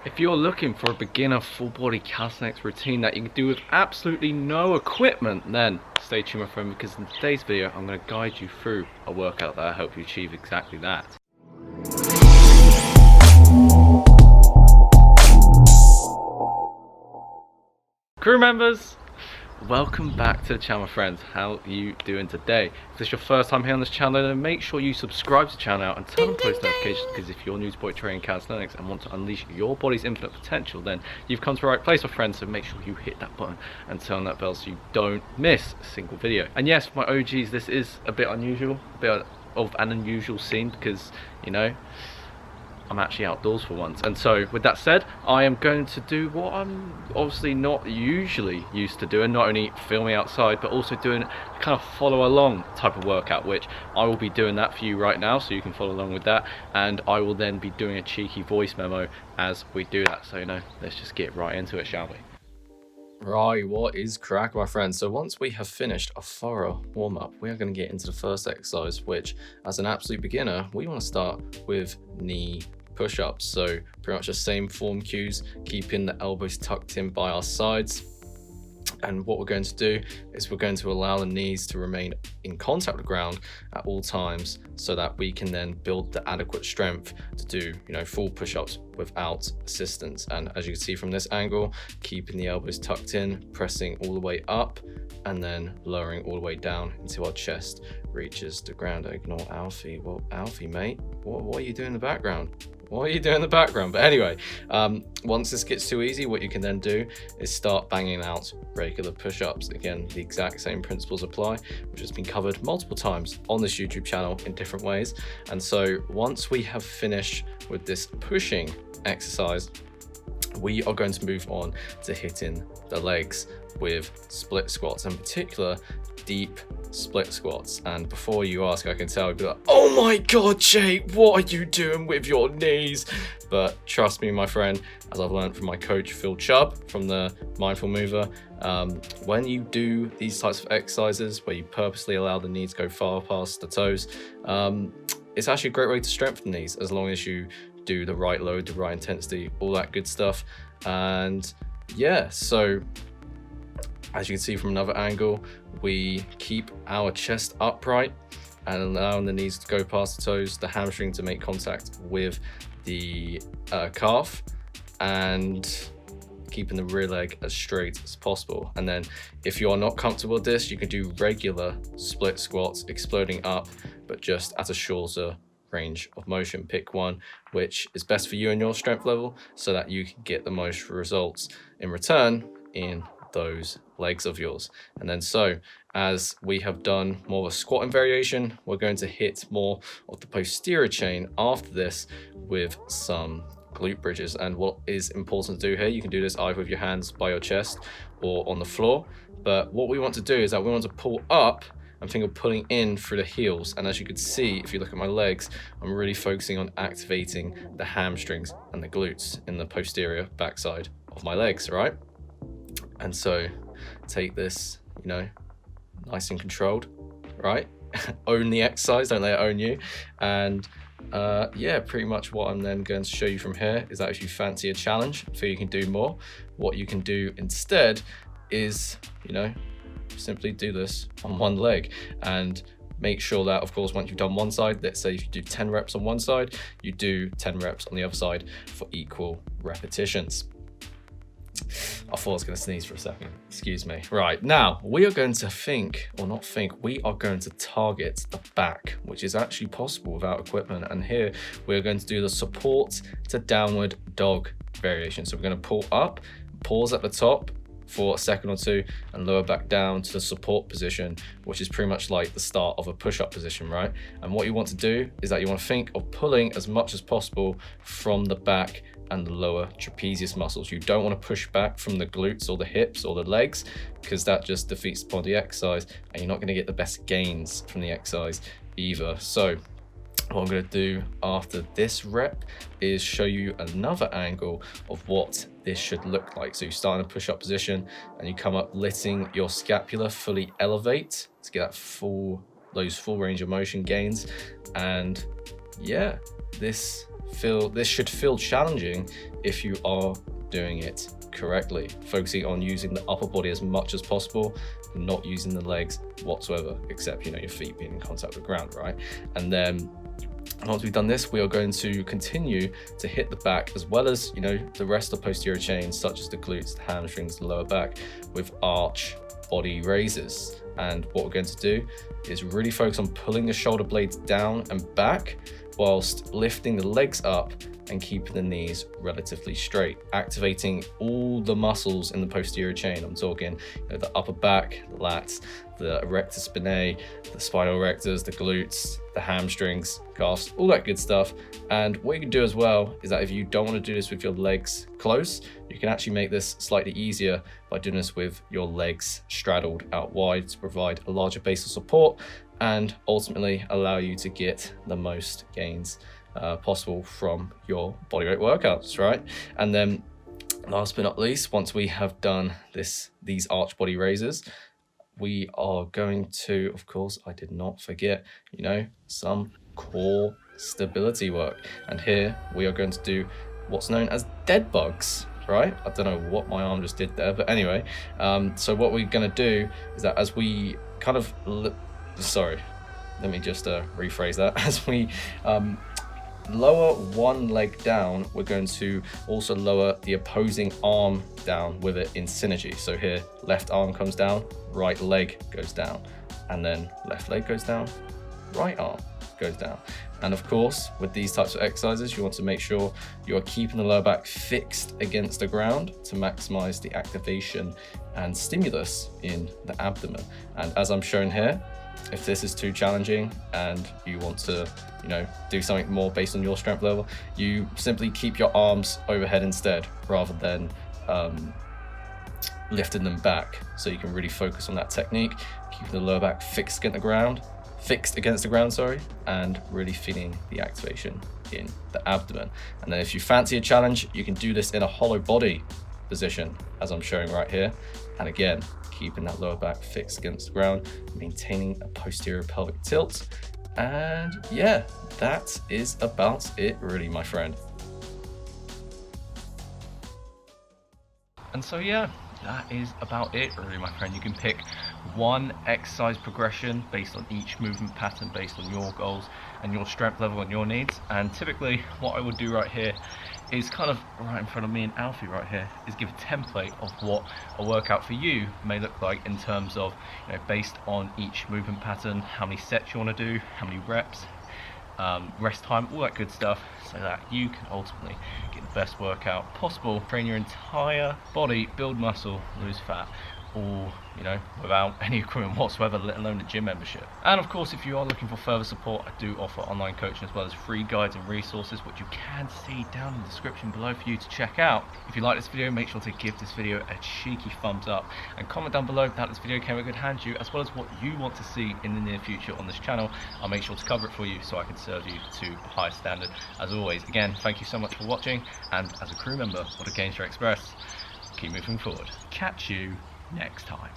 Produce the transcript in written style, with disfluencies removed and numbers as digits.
If you're looking for a beginner full body calisthenics routine that you can do with absolutely no equipment, then stay tuned, my friend, because in today's video I'm going to guide you through a workout that will help you achieve exactly that. Crew members, welcome back to the channel, friends. How are you doing today? If this is your first time here on this channel, then make sure you subscribe to the channel and turn on post notifications, because if you're new to body training calisthenics and want to unleash your body's infinite potential, then you've come to the right place, my friends. So make sure you hit that button and turn on that bell so you don't miss a single video. And yes, my OGs, this is a bit unusual, a bit of an unusual scene, because, you know, I'm actually outdoors for once. And so with that said, I am going to do what I'm obviously not usually used to doing, not only filming outside but also doing a kind of follow along type of workout, which I will be doing that for you right now so you can follow along with that, and I will then be doing a cheeky voice memo as we do that. So, you know, let's just get right into it, shall we? Right, what is crack, my friends? So once we have finished a thorough warm-up, we are going to get into the first exercise, which as an absolute beginner we want to start with knee push-ups. So pretty much the same form cues, keeping the elbows tucked in by our sides. And what we're going to do is we're going to allow the knees to remain in contact with the ground at all times, so that we can then build the adequate strength to do, you know, full push-ups without assistance. And as you can see from this angle, keeping the elbows tucked in, pressing all the way up, and then lowering all the way down until our chest reaches the ground. Ignore Alfie. Well, Alfie, mate, what are you doing in the background? What are you doing in the background? But anyway, once this gets too easy, what you can then do is start banging out regular push-ups. Again, the exact same principles apply, which has been covered multiple times on this YouTube channel in different ways. And so once we have finished with this pushing exercise, we are going to move on to hitting the legs with split squats, in particular deep split squats. And before you ask, I can tell you'll be like, oh my god, Jake, what are you doing with your knees? But trust me, my friend, as I've learned from my coach Phil Chubb from the Mindful Mover, when you do these types of exercises where you purposely allow the knees to go far past the toes, it's actually a great way to strengthen the knees, as long as you do the right load, the right intensity, all that good stuff. And yeah, so as you can see from another angle, we keep our chest upright and allowing the knees to go past the toes, the hamstring to make contact with the calf, and keeping the rear leg as straight as possible. And then if you are not comfortable with this, you can do regular split squats, exploding up, but just at a shorter range of motion. Pick one which is best for you and your strength level, so that you can get the most results in return in those legs of yours. And then, so as we have done more of a squatting variation, we're going to hit more of the posterior chain after this with some glute bridges. And what is important to do here, you can do this either with your hands by your chest or on the floor, but what we want to do is that we want to pull up and think of pulling in through the heels. And as you can see, if you look at my legs, I'm really focusing on activating the hamstrings and the glutes in the posterior backside of my legs, right? And so take this, you know, nice and controlled, right? Own the exercise, don't let it own you. And yeah, pretty much what I'm then going to show you from here is that if you fancy a challenge, feel you can do more, what you can do instead is, you know, simply do this on one leg. And make sure that, of course, once you've done one side, let's say if you do 10 reps on one side, you do 10 reps on the other side for equal repetitions. I thought I was going to sneeze for a second, excuse me. Right, now we are going to we are going to target the back, which is actually possible without equipment. And here we're going to do the support to downward dog variation. So we're going to pull up, pause at the top for a second or two, and lower back down to the support position, which is pretty much like the start of a push-up position, right? And what you want to do is that you want to think of pulling as much as possible from the back and the lower trapezius muscles. You don't want to push back from the glutes or the hips or the legs, because that just defeats the point of the exercise, and you're not going to get the best gains from the exercise either. So what I'm going to do after this rep is show you another angle of what this should look like. So you start in a push-up position and you come up, letting your scapula fully elevate to get that those full range of motion gains. And yeah, this should feel challenging if you are doing it correctly, focusing on using the upper body as much as possible, not using the legs whatsoever, except, you know, your feet being in contact with the ground, right? And then once we've done this, we are going to continue to hit the back as well as, you know, the rest of the posterior chains, such as the glutes, the hamstrings, the lower back, with arch body raises. And what we're going to do is really focus on pulling the shoulder blades down and back whilst lifting the legs up and keeping the knees relatively straight, activating all the muscles in the posterior chain. I'm talking, you know, the upper back, the lats, the erector spinae, the spinal erectors, the glutes, the hamstrings, calves, all that good stuff. And what you can do as well is that if you don't want to do this with your legs close, you can actually make this slightly easier by doing this with your legs straddled out wide to provide a larger base of support and ultimately allow you to get the most gains possible from your bodyweight workouts, right? And then last but not least, once we have done these arch body raises, we are going to, of course, I did not forget, you know, some core stability work. And here we are going to do what's known as dead bugs, right? I don't know what my arm just did there, but anyway, so what we're going to do is that as we kind of, sorry, let me just rephrase that. As we lower one leg down, we're going to also lower the opposing arm down with it in synergy. So here, left arm comes down, right leg goes down, and then left leg goes down, right arm goes down. And of course, with these types of exercises, you want to make sure you are keeping the lower back fixed against the ground to maximize the activation and stimulus in the abdomen. And as I'm showing here, if this is too challenging and you want to, you know, do something more based on your strength level, you simply keep your arms overhead instead, rather than lifting them back. So you can really focus on that technique, keeping the lower back fixed against the ground, sorry, and really feeling the activation in the abdomen. And then if you fancy a challenge, you can do this in a hollow body position, as I'm showing right here. And again, keeping that lower back fixed against the ground, maintaining a posterior pelvic tilt. And yeah, that is about it really, my friend. And so yeah, that is about it really, my friend. You can pick one exercise progression based on each movement pattern, based on your goals and your strength level and your needs. And typically what I would do right here is kind of right in front of me and Alfie right here, is give a template of what a workout for you may look like in terms of, you know, based on each movement pattern, how many sets you want to do, how many reps, rest time, all that good stuff, so that you can ultimately get the best workout possible, train your entire body, build muscle, lose fat, all, you know, without any equipment whatsoever, let alone a gym membership. And of course, if you are looking for further support, I do offer online coaching as well as free guides and resources, which you can see down in the description below for you to check out. If you like this video, make sure to give this video a cheeky thumbs up and comment down below that this video came in good hands to you, as well as what you want to see in the near future on this channel. I'll make sure to cover it for you so I can serve you to a high standard. As always, again, thank you so much for watching, and as a crew member of the Gainstraight Express, keep moving forward. Catch you next time.